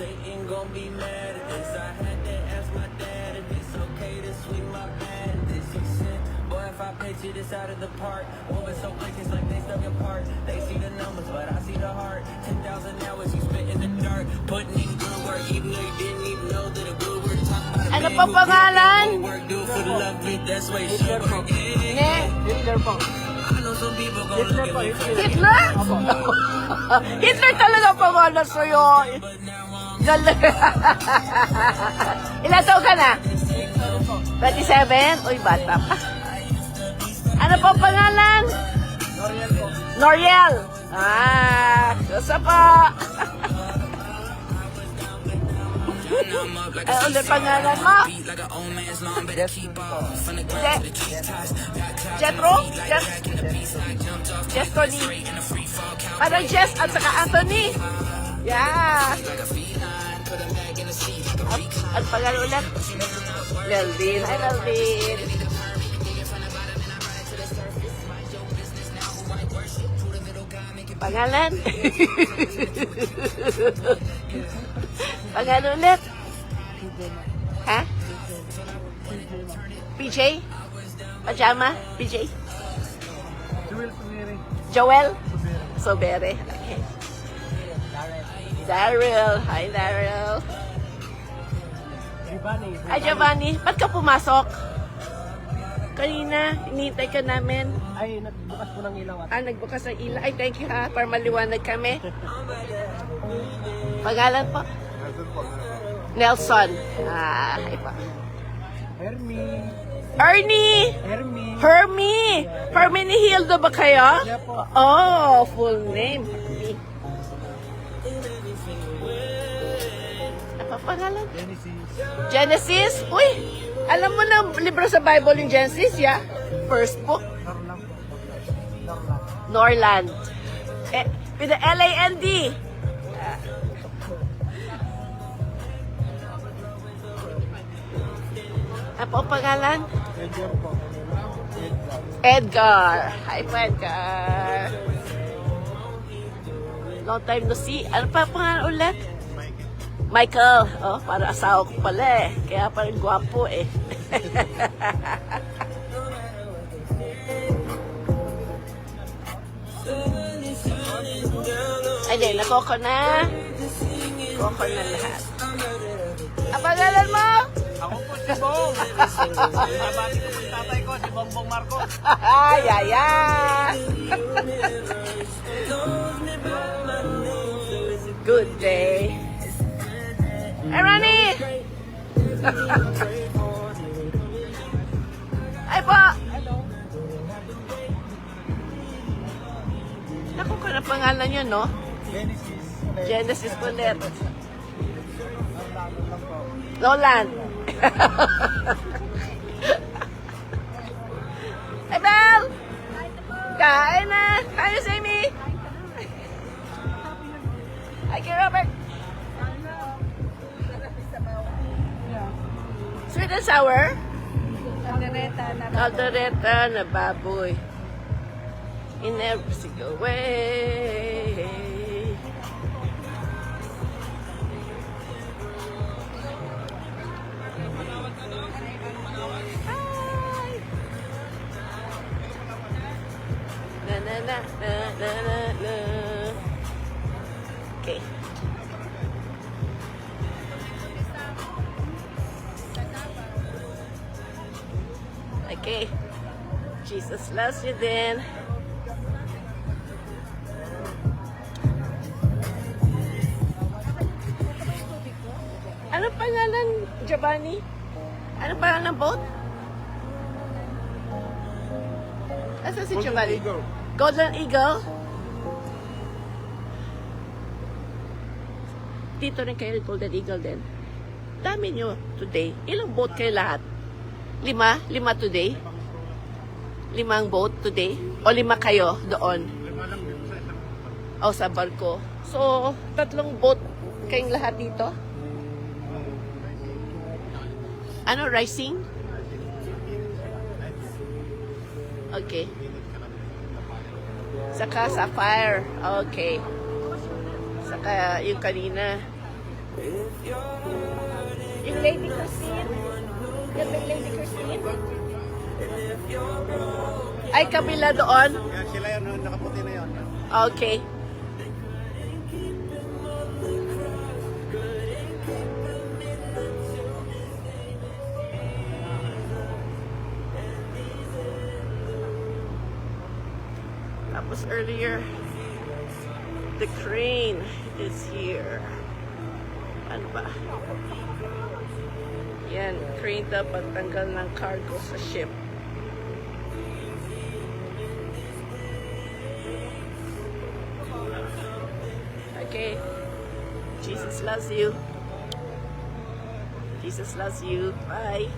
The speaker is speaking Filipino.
Satan gon' be mad at this. I had to ask my dad if it's okay to swing my bat at this. He said, boy, if I pitch it, it's out of the park. Woven so quick, it's like they stuck apart. They see the numbers, but I see the heart. 10,000 hours, you spit in the dark. Putting in good work, even though you didn't even know that a good work. Talking about Ano pa pangalan? work, do it for the love of it. That's why it should work. Ne? Hitler po. I know some people gon' Hitler look po, at me Hitler. Hitler? Hitler talaga pangalan sa'yo. Galing. Ilan taon ka na? 27? Uy, bata pa. Ano po pangalan? Noriel po. Noriel. Gusto po. Ulit pangalan mo? Jetro? Jess Tony. Parang Jess at saka Anthony. Yeah. At pangalan ulit? Melvin. Hi, Melvin. Pangalan? Pangalan ulit? Ha? PJ? Pajama? PJ? Joel Pumiri. Joel? Sobere. Okay. Daryl. Hi, Daryl. Giovanni. Hi, Giovanni. Ba't ka pumasok? Kanina, inintay ka namin. Ay, nagbukas po ng ilaw at Nagbukas ng ilaw. Ay, thank you ha, para maliwanag kami. Pangalan po? Nelson. Hi pa. Hermie. Ernie! Hermie. Hermie! Hermenegildo ba kayo? Yeah po. Oh, full name. Hermie. Ano pa pangalan? Genesis. Genesis? Uy! Alam mo na libro sa Bible yung Genesis, ya? First book. Norland po. Norland. Norland. With the L-A-N-D. Ano po ang pangalan? Edgar po. Edgar. Hi po, Edgar. Long time no see. Ano pa ang pangalan ulit? Michael. Oh, para asawa ko pala eh. Kaya parang gwapo eh. Ay, di, nakoko na. Nakoko na lahat. Ang pangalan mo? Ako po si Bong. Nabati ko po yung tatay ko, si Bongbong Marcos. Ay, ay, ay. Good day. Hey, Ronnie! Ay po! Naku ka na pangalan yun, no? Genesis. Genesis ulit. Norland lang po. Roland. Hey, Belle! Kain na! Kain na, Sammy! Hi, kay Robert! Sweet and sour? Caldereta na baboy. In every single way. Hi! Na na na na na na na. Okay. Okay. Jesus loves you then. Ano pangalan, Giovanni? Ano pangalan ng boat? Asa si Giovanni? Golden Eagle? Dito rin kayo, Golden Eagle din. Dami nyo today. Ilang boat kayo lahat? 5? 5 today? 5 boat today? O 5 kayo doon? 5 lang dito sa isang. O sa barko. So, 3 boat kayong lahat dito? Ano, rising? Okay. Saka sapphire. Okay. Saka yung kanina. Yung Lady Christine? Yan ba yung Lady Christine? Ay, kabila doon? Yan, sila yun, nakaputi na yun. Okay. Tapos earlier, the crane is here. Ano ba? Yan, crane dapat tanggal ng cargo sa ship. Okay. Jesus loves you. Jesus loves you. Bye.